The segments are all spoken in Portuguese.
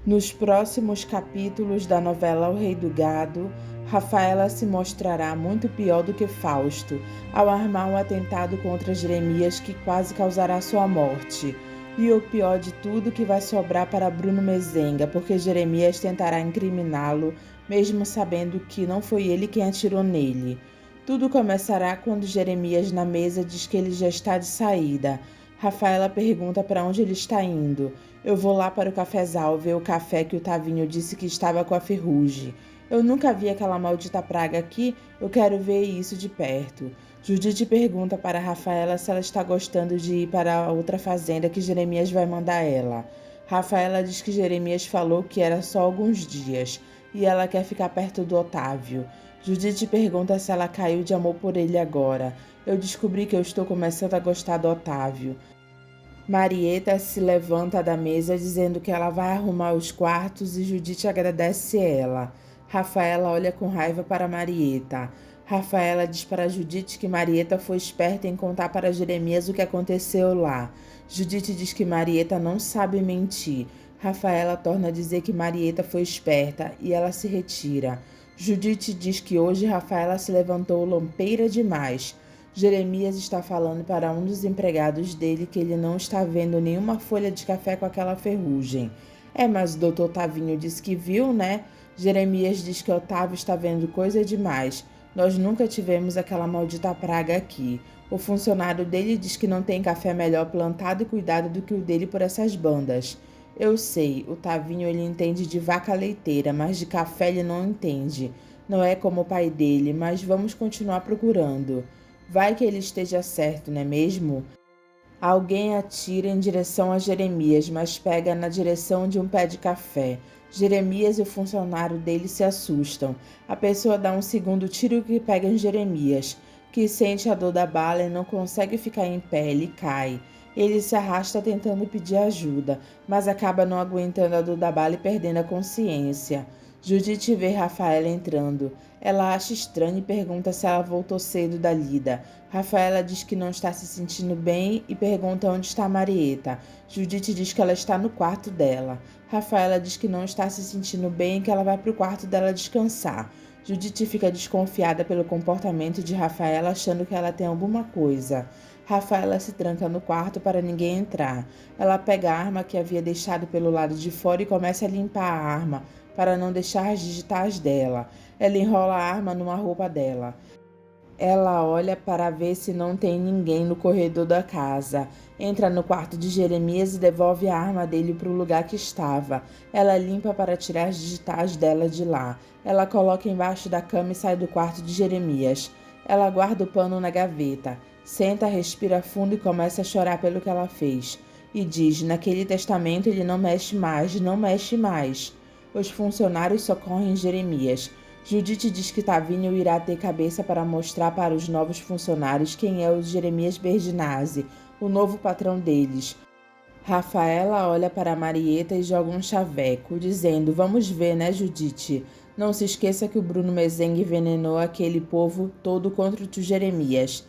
Nos próximos capítulos da novela O Rei do Gado, Rafaela se mostrará muito pior do que Fausto, ao armar um atentado contra Jeremias que quase causará sua morte. E o pior de tudo que vai sobrar para Bruno Mezenga, porque Jeremias tentará incriminá-lo, mesmo sabendo que não foi ele quem atirou nele. Tudo começará quando Jeremias na mesa diz que ele já está de saída. Rafaela pergunta para onde ele está indo. Eu vou lá para o cafezal ver o café que o Tavinho disse que estava com a ferrugem. Eu nunca vi aquela maldita praga aqui, eu quero ver isso de perto. Judite pergunta para Rafaela se ela está gostando de ir para a outra fazenda que Jeremias vai mandar ela. Rafaela diz que Jeremias falou que era só alguns dias e ela quer ficar perto do Otávio. Judite pergunta se ela caiu de amor por ele agora. Eu descobri que eu estou começando a gostar do Otávio. Marieta se levanta da mesa dizendo que ela vai arrumar os quartos e Judite agradece ela. Rafaela olha com raiva para Marieta. Rafaela diz para Judite que Marieta foi esperta em contar para Jeremias o que aconteceu lá. Judite diz que Marieta não sabe mentir. Rafaela torna a dizer que Marieta foi esperta e ela se retira. Judite diz que hoje Rafaela se levantou lampeira demais. Jeremias está falando para um dos empregados dele que ele não está vendo nenhuma folha de café com aquela ferrugem. Mas o doutor Tavinho disse que viu, né? Jeremias diz que Otávio está vendo coisa demais. Nós nunca tivemos aquela maldita praga aqui. O funcionário dele diz que não tem café melhor plantado e cuidado do que o dele por essas bandas. Eu sei, o Tavinho ele entende de vaca leiteira, mas de café ele não entende. Não é como o pai dele, mas vamos continuar procurando. Vai que ele esteja certo, não é mesmo? Alguém atira em direção a Jeremias, mas pega na direção de um pé de café. Jeremias e o funcionário dele se assustam. A pessoa dá um segundo tiro que pega em Jeremias, que sente a dor da bala e não consegue ficar em pé, ele cai. Ele se arrasta tentando pedir ajuda, mas acaba não aguentando a dor da bala e perdendo a consciência. Judite vê Rafaela entrando. Ela acha estranho e pergunta se ela voltou cedo da lida. Rafaela diz que não está se sentindo bem e pergunta onde está Marieta. Judite diz que ela está no quarto dela. Rafaela diz que não está se sentindo bem e que ela vai para o quarto dela descansar. Judite fica desconfiada pelo comportamento de Rafaela, achando que ela tem alguma coisa. Rafaela se tranca no quarto para ninguém entrar. Ela pega a arma que havia deixado pelo lado de fora e começa a limpar a arma, para não deixar as digitais dela. Ela enrola a arma numa roupa dela. Ela olha para ver se não tem ninguém no corredor da casa. Entra no quarto de Jeremias e devolve a arma dele para o lugar que estava. Ela limpa para tirar as digitais dela de lá. Ela coloca embaixo da cama e sai do quarto de Jeremias. Ela guarda o pano na gaveta. Senta, respira fundo e começa a chorar pelo que ela fez. E diz, naquele testamento ele não mexe mais, não mexe mais. Os funcionários socorrem Jeremias. Judite diz que Tavinho irá ter cabeça para mostrar para os novos funcionários quem é o Jeremias Berdinazzi, o novo patrão deles. Rafaela olha para Marieta e joga um chaveco, dizendo, vamos ver, né, Judite? Não se esqueça que o Bruno Mezenga envenenou aquele povo todo contra o tio Jeremias.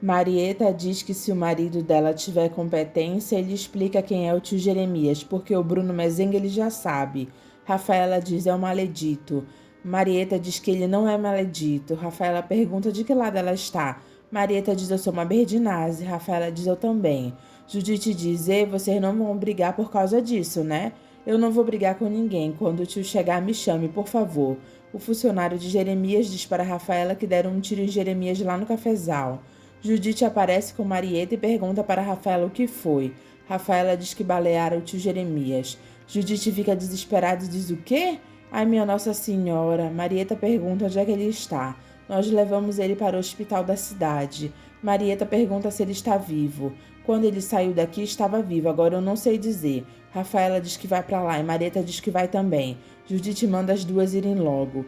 Marieta diz que se o marido dela tiver competência, ele explica quem é o tio Jeremias, porque o Bruno Mezenga ele já sabe. Rafaela diz, é um maledito. Marieta diz que ele não é maledito. Rafaela pergunta de que lado ela está. Marieta diz, eu sou uma Berdinazzi. Rafaela diz, eu também. Judite diz, vocês não vão brigar por causa disso, né? Eu não vou brigar com ninguém. Quando o tio chegar, me chame, por favor. O funcionário de Jeremias diz para Rafaela que deram um tiro em Jeremias lá no cafezal. Judite aparece com Marieta e pergunta para Rafaela o que foi. Rafaela diz que balearam o tio Jeremias. Judite fica desesperada e diz o quê? Ai, minha Nossa Senhora. Marieta pergunta onde é que ele está. Nós levamos ele para o hospital da cidade. Marieta pergunta se ele está vivo. Quando ele saiu daqui, estava vivo. Agora eu não sei dizer. Rafaela diz que vai para lá e Marieta diz que vai também. Judite manda as duas irem logo.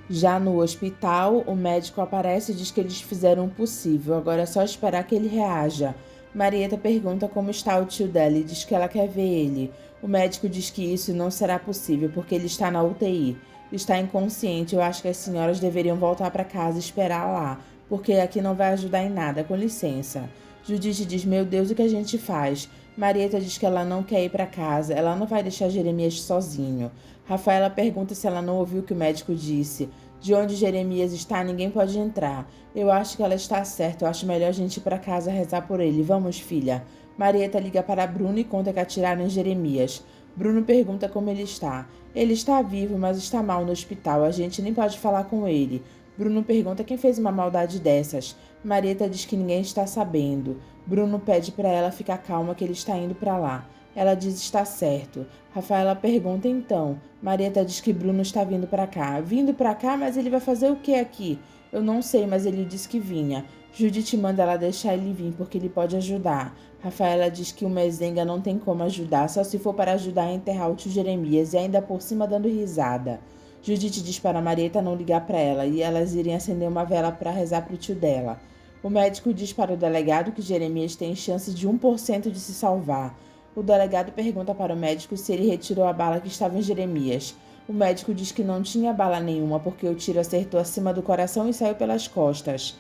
Já no hospital, o médico aparece e diz que eles fizeram o possível, agora é só esperar que ele reaja. Marieta pergunta como está o tio dela e diz que ela quer ver ele. O médico diz que isso não será possível porque ele está na UTI. Está inconsciente, eu acho que as senhoras deveriam voltar para casa e esperar lá, porque aqui não vai ajudar em nada, com licença. Judite diz, meu Deus, o que a gente faz? Marieta diz que ela não quer ir para casa, ela não vai deixar Jeremias sozinho. Rafaela pergunta se ela não ouviu o que o médico disse. De onde Jeremias está, ninguém pode entrar. Eu acho que ela está certa, eu acho melhor a gente ir para casa rezar por ele. Vamos, filha. Marieta liga para Bruno e conta que atiraram em Jeremias. Bruno pergunta como ele está. Ele está vivo, mas está mal no hospital, a gente nem pode falar com ele. Bruno pergunta quem fez uma maldade dessas. Marieta diz que ninguém está sabendo. Bruno pede para ela ficar calma que ele está indo para lá. Ela diz está certo. Rafaela pergunta então. Marieta diz que Bruno está vindo para cá. Vindo para cá, mas ele vai fazer o que aqui? Eu não sei, mas ele disse que vinha. Judite manda ela deixar ele vir porque ele pode ajudar. Rafaela diz que o Mezenga não tem como ajudar, só se for para ajudar a enterrar o tio Jeremias e ainda por cima dando risada. Judite diz para Marieta não ligar para ela e elas irem acender uma vela para rezar para o tio dela. O médico diz para o delegado que Jeremias tem chance de 1% de se salvar. O delegado pergunta para o médico se ele retirou a bala que estava em Jeremias. O médico diz que não tinha bala nenhuma porque o tiro acertou acima do coração e saiu pelas costas.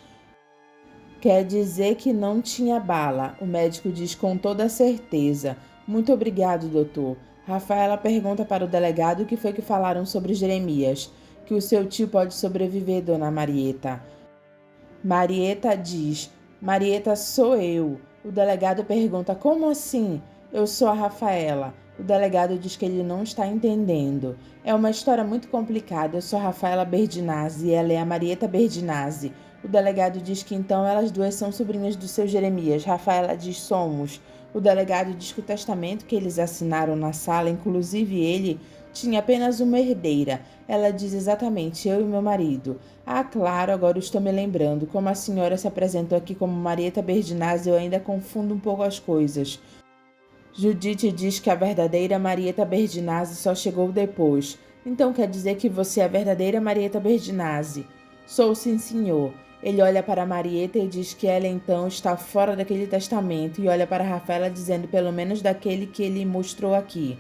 Quer dizer que não tinha bala, o médico diz com toda certeza. Muito obrigado, doutor. Rafaela pergunta para o delegado o que foi que falaram sobre Jeremias. Que o seu tio pode sobreviver, dona Marieta. Marieta diz, Marieta sou eu. O delegado pergunta, como assim? Eu sou a Rafaela. O delegado diz que ele não está entendendo. É uma história muito complicada. Eu sou a Rafaela Berdinazzi e ela é a Marieta Berdinazzi. O delegado diz que então elas duas são sobrinhas do seu Jeremias. Rafaela diz somos. O delegado diz que o testamento que eles assinaram na sala, inclusive ele, tinha apenas uma herdeira. Ela diz exatamente, eu e meu marido. Ah, claro, agora estou me lembrando. Como a senhora se apresentou aqui como Marieta Berdinazzi, eu ainda confundo um pouco as coisas. Judite diz que a verdadeira Marieta Berdinazzi só chegou depois. Então quer dizer que você é a verdadeira Marieta Berdinazzi? Sou sim, senhor. Ele olha para Marieta e diz que ela então está fora daquele testamento e olha para Rafaela dizendo pelo menos daquele que ele mostrou aqui.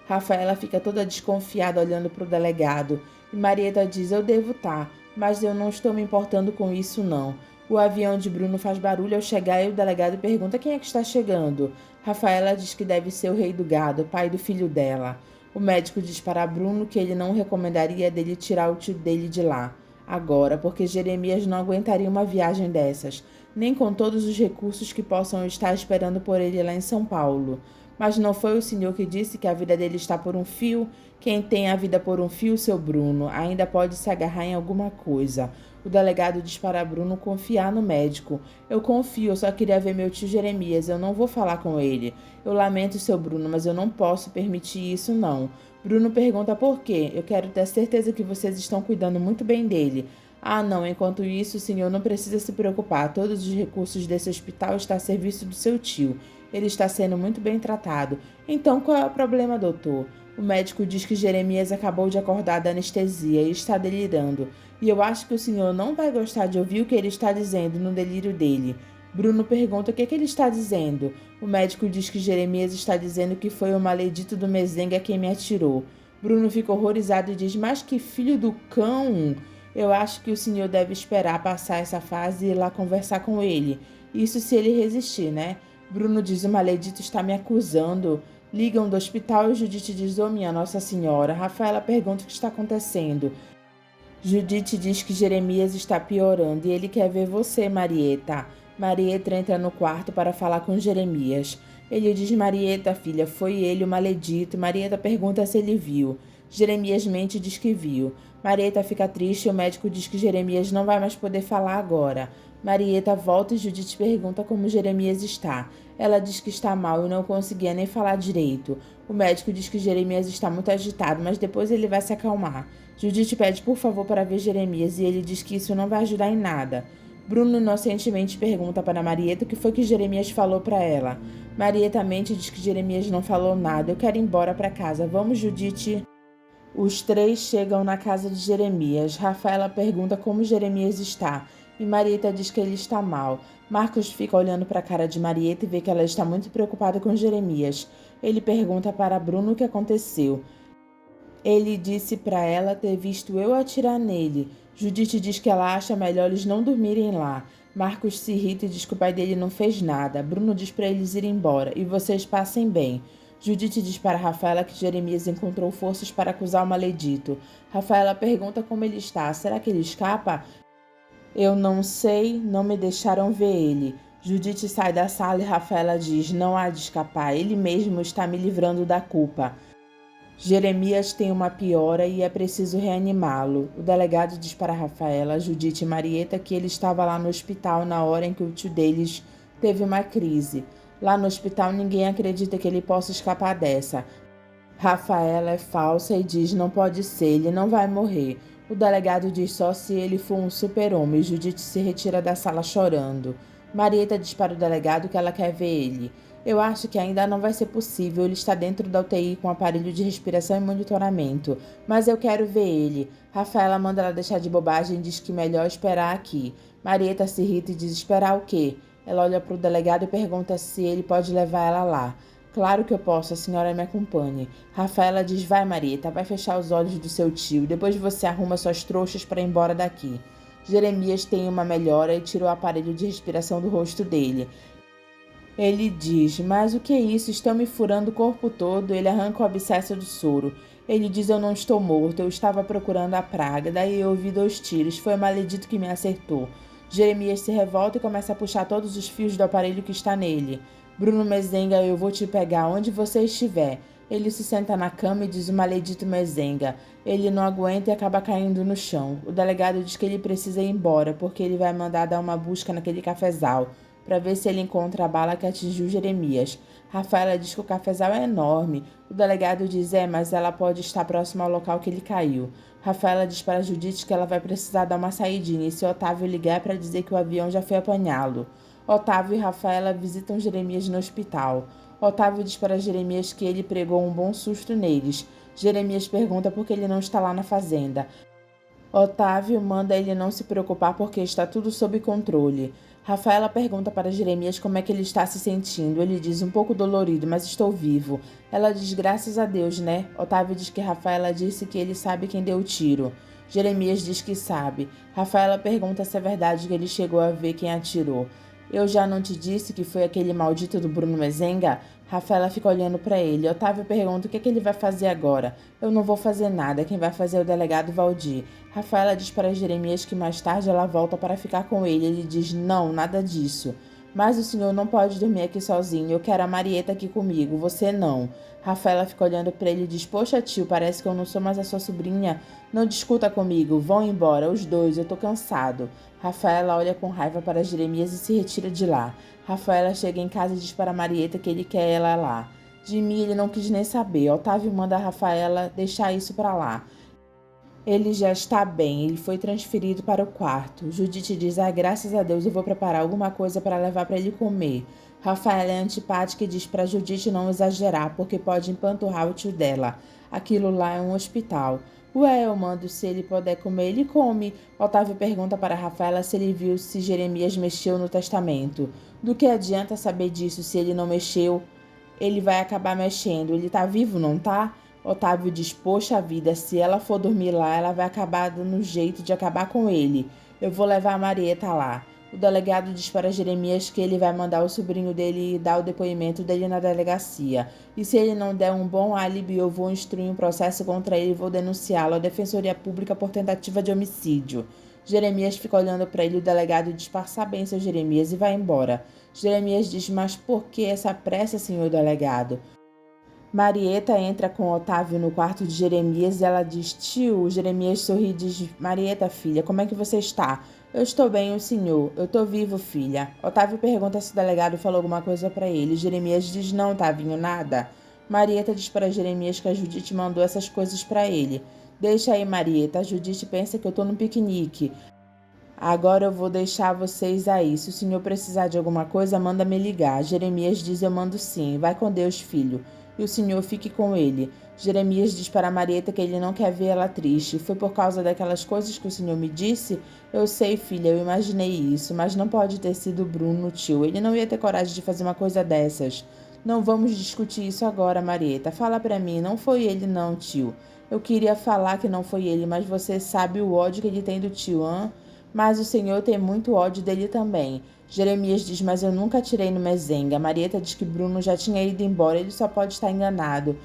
Rafaela fica toda desconfiada olhando para o delegado e Marieta diz eu devo estar, mas eu não estou me importando com isso não. O avião de Bruno faz barulho ao chegar e o delegado pergunta quem é que está chegando. Rafaela diz que deve ser o rei do gado, pai do filho dela. O médico diz para Bruno que ele não recomendaria dele tirar o tio dele de lá. Agora, porque Jeremias não aguentaria uma viagem dessas, nem com todos os recursos que possam estar esperando por ele lá em São Paulo. Mas não foi o senhor que disse que a vida dele está por um fio? Quem tem a vida por um fio, seu Bruno, ainda pode se agarrar em alguma coisa. O delegado diz para Bruno confiar no médico. Eu confio, eu só queria ver meu tio Jeremias, eu não vou falar com ele. Eu lamento, seu Bruno, mas eu não posso permitir isso, não. Bruno pergunta por quê. Eu quero ter certeza que vocês estão cuidando muito bem dele. Ah, não, enquanto isso, o senhor não precisa se preocupar. Todos os recursos desse hospital estão a serviço do seu tio. Ele está sendo muito bem tratado. Então, qual é o problema, doutor? O médico diz que Jeremias acabou de acordar da anestesia e está delirando. E eu acho que o senhor não vai gostar de ouvir o que ele está dizendo no delírio dele. Bruno pergunta o que ele está dizendo. O médico diz que Jeremias está dizendo que foi o maledito do Mezenga quem me atirou. Bruno fica horrorizado e diz, mas que filho do cão! Eu acho que o senhor deve esperar passar essa fase e ir lá conversar com ele. Isso se ele resistir, né? Bruno diz, o maledito está me acusando. Ligam do hospital e Judite diz, ô minha Nossa Senhora. Rafaela pergunta o que está acontecendo. Judite diz que Jeremias está piorando e ele quer ver você, Marieta. Marieta entra no quarto para falar com Jeremias. Ele diz, Marieta, filha, foi ele o maledito. Marieta pergunta se ele viu. Jeremias mente e diz que viu. Marieta fica triste e o médico diz que Jeremias não vai mais poder falar agora. Marieta volta e Judite pergunta como Jeremias está. Ela diz que está mal e não conseguia nem falar direito. O médico diz que Jeremias está muito agitado, mas depois ele vai se acalmar. Judite pede por favor para ver Jeremias e ele diz que isso não vai ajudar em nada. Bruno inocentemente pergunta para Marieta o que foi que Jeremias falou para ela. Marieta mente e diz que Jeremias não falou nada. Eu quero ir embora para casa. Vamos, Judite? Os três chegam na casa de Jeremias. Rafaela pergunta como Jeremias está. E Marieta diz que ele está mal. Marcos fica olhando para a cara de Marieta e vê que ela está muito preocupada com Jeremias. Ele pergunta para Bruno o que aconteceu. Ele disse para ela ter visto eu atirar nele. Judite diz que ela acha melhor eles não dormirem lá. Marcos se irrita e diz que o pai dele não fez nada. Bruno diz para eles irem embora e vocês passem bem. Judite diz para Rafaela que Jeremias encontrou forças para acusar o maledito. Rafaela pergunta como ele está. Será que ele escapa? Eu não sei, não me deixaram ver ele. Judite sai da sala e Rafaela diz, não há de escapar, ele mesmo está me livrando da culpa. Jeremias tem uma piora e é preciso reanimá-lo. O delegado diz para Rafaela, Judite e Marieta que ele estava lá no hospital na hora em que o tio deles teve uma crise. Lá no hospital ninguém acredita que ele possa escapar dessa. Rafaela é falsa e diz não pode ser, ele não vai morrer. O delegado diz só se ele for um super-homem. Judite se retira da sala chorando. Marieta diz para o delegado que ela quer ver ele. Eu acho que ainda não vai ser possível, ele está dentro da UTI com aparelho de respiração e monitoramento. Mas eu quero ver ele. Rafaela manda ela deixar de bobagem e diz que melhor esperar aqui. Marieta se irrita e diz esperar o quê? Ela olha para o delegado e pergunta se ele pode levar ela lá. Claro que eu posso, a senhora me acompanhe. Rafaela diz, vai Marieta, vai fechar os olhos do seu tio, depois você arruma suas trouxas para ir embora daqui. Jeremias tem uma melhora e tira o aparelho de respiração do rosto dele. Ele diz, mas o que é isso? Estão me furando o corpo todo. Ele arranca o abscesso do soro. Ele diz, eu não estou morto, eu estava procurando a praga. Daí eu ouvi 2 tiros, foi o maledito que me acertou. Jeremias se revolta e começa a puxar todos os fios do aparelho que está nele. Bruno Mezenga, eu vou te pegar onde você estiver. Ele se senta na cama e diz o maledito Mezenga. Ele não aguenta e acaba caindo no chão. O delegado diz que ele precisa ir embora, porque ele vai mandar dar uma busca naquele cafezal, para ver se ele encontra a bala que atingiu Jeremias. Rafaela diz que o cafezal é enorme. O delegado diz, mas ela pode estar próxima ao local que ele caiu. Rafaela diz para Judite que ela vai precisar dar uma saidinha e se Otávio ligar para dizer que o avião já foi apanhá-lo. Otávio e Rafaela visitam Jeremias no hospital. Otávio diz para Jeremias que ele pregou um bom susto neles. Jeremias pergunta por que ele não está lá na fazenda. Otávio manda ele não se preocupar porque está tudo sob controle. Rafaela pergunta para Jeremias como é que ele está se sentindo. Ele diz, um pouco dolorido, mas estou vivo. Ela diz, graças a Deus, né? Otávio diz que Rafaela disse que ele sabe quem deu o tiro. Jeremias diz que sabe. Rafaela pergunta se é verdade que ele chegou a ver quem atirou. Eu já não te disse que foi aquele maldito do Bruno Mezenga? Rafaela fica olhando para ele. Otávio pergunta o que ele vai fazer agora. Eu não vou fazer nada, quem vai fazer é o delegado Valdir. Rafaela diz para Jeremias que mais tarde ela volta para ficar com ele. Ele diz, não, nada disso. Mas o senhor não pode dormir aqui sozinho, eu quero a Marieta aqui comigo, você não. Rafaela fica olhando para ele e diz, poxa tio, parece que eu não sou mais a sua sobrinha. Não discuta comigo, vão embora, os dois, eu tô cansado. Rafaela olha com raiva para Jeremias e se retira de lá. Rafaela chega em casa e diz para Marieta que ele quer ela lá. De mim ele não quis nem saber, Otávio manda a Rafaela deixar isso para lá. Ele já está bem, ele foi transferido para o quarto. Judite diz, graças a Deus eu vou preparar alguma coisa para levar para ele comer. Rafaela é antipática e diz para Judite não exagerar, porque pode empanturrar o tio dela. Aquilo lá é um hospital. Ué, eu mando, se ele puder comer, ele come. Otávio pergunta para Rafaela se ele viu se Jeremias mexeu no testamento. Do que adianta saber disso se ele não mexeu? Ele vai acabar mexendo, ele tá vivo, não tá? Otávio diz, poxa vida, se ela for dormir lá, ela vai acabar dando jeito de acabar com ele. Eu vou levar a Marieta lá. O delegado diz para Jeremias que ele vai mandar o sobrinho dele dar o depoimento dele na delegacia. E se ele não der um bom álibi, eu vou instruir um processo contra ele e vou denunciá-lo à Defensoria Pública por tentativa de homicídio. Jeremias fica olhando para ele, o delegado diz, passa bem, seu Jeremias, e vai embora. Jeremias diz, mas por que essa pressa, senhor delegado? Marieta entra com Otávio no quarto de Jeremias e ela diz, tio, Jeremias sorri e diz, Marieta, filha, como é que você está? Eu estou bem, o senhor. Eu estou vivo, filha. Otávio pergunta se o delegado falou alguma coisa para ele. Jeremias diz, não, Otavinho, nada. Marieta diz para Jeremias que a Judite mandou essas coisas para ele. Deixa aí, Marieta, a Judite pensa que eu estou no piquenique. Agora eu vou deixar vocês aí. Se o senhor precisar de alguma coisa, manda me ligar. Jeremias diz, eu mando sim. Vai com Deus, filho. E o senhor fique com ele. Jeremias diz para Marieta que ele não quer ver ela triste. Foi por causa daquelas coisas que o senhor me disse? Eu sei, filha, eu imaginei isso, mas não pode ter sido o Bruno, tio. Ele não ia ter coragem de fazer uma coisa dessas. Não vamos discutir isso agora, Marieta. Fala para mim, não foi ele não, tio. Eu queria falar que não foi ele, mas você sabe o ódio que ele tem do tio, hã? Mas o Senhor tem muito ódio dele também. Jeremias diz, mas eu nunca atirei no Mezenga. Marieta diz que Bruno já tinha ido embora, ele só pode estar enganado.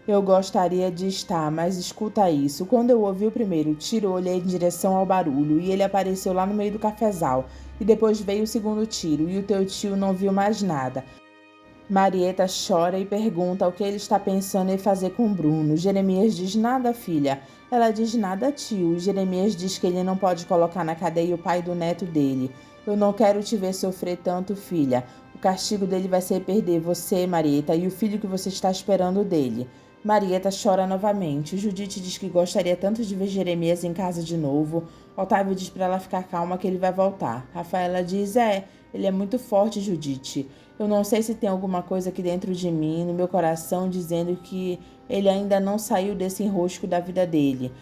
Eu gostaria de estar, mas escuta isso. Quando eu ouvi o primeiro tiro, eu olhei em direção ao barulho e ele apareceu lá no meio do cafezal. E depois veio o segundo tiro e o teu tio não viu mais nada. Marieta chora e pergunta o que ele está pensando em fazer com Bruno. Jeremias diz nada, filha. Ela diz nada, tio. Jeremias diz que ele não pode colocar na cadeia o pai do neto dele. Eu não quero te ver sofrer tanto, filha. O castigo dele vai ser perder você, Marieta, e o filho que você está esperando dele. Marieta chora novamente. Judite diz que gostaria tanto de ver Jeremias em casa de novo. Otávio diz para ela ficar calma que ele vai voltar. Rafaela diz, ele é muito forte, Judite. Eu não sei se tem alguma coisa aqui dentro de mim, no meu coração, dizendo que ele ainda não saiu desse enrosco da vida dele.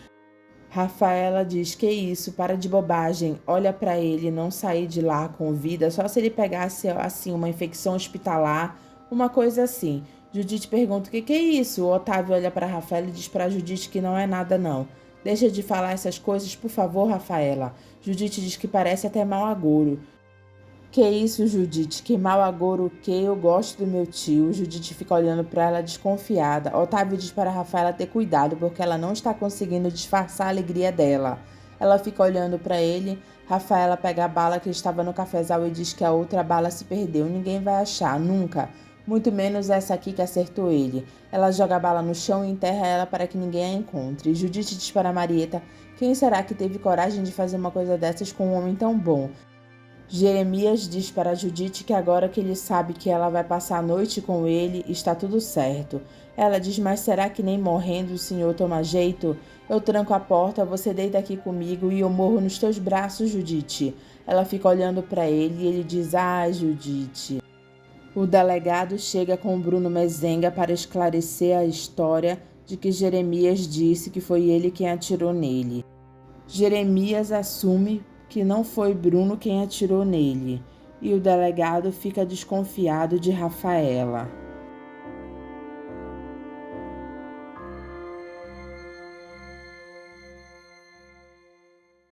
Rafaela diz, que isso, para de bobagem, olha para ele não sair de lá com vida, só se ele pegasse assim uma infecção hospitalar, uma coisa assim. Judite pergunta, o que é isso? O Otávio olha para Rafaela e diz para Judite que não é nada não. Deixa de falar essas coisas, por favor, Rafaela. Judite diz que parece até mau agouro. Que isso, Judite? Que mau agouro o quê? Eu gosto do meu tio. Judite fica olhando para ela desconfiada. Otávio diz para Rafaela ter cuidado porque ela não está conseguindo disfarçar a alegria dela. Ela fica olhando para ele. Rafaela pega a bala que estava no cafezal e diz que a outra bala se perdeu. Ninguém vai achar, nunca. Muito menos essa aqui que acertou ele. Ela joga a bala no chão e enterra ela para que ninguém a encontre. Judite diz para Marieta, quem será que teve coragem de fazer uma coisa dessas com um homem tão bom? Jeremias diz para Judite que agora que ele sabe que ela vai passar a noite com ele, está tudo certo. Ela diz, mas será que nem morrendo o senhor toma jeito? Eu tranco a porta, você deita aqui comigo e eu morro nos teus braços, Judite. Ela fica olhando para ele e ele diz, Judite. O delegado chega com Bruno Mezenga para esclarecer a história de que Jeremias disse que foi ele quem atirou nele. Jeremias assume que não foi Bruno quem atirou nele, e o delegado fica desconfiado de Rafaela.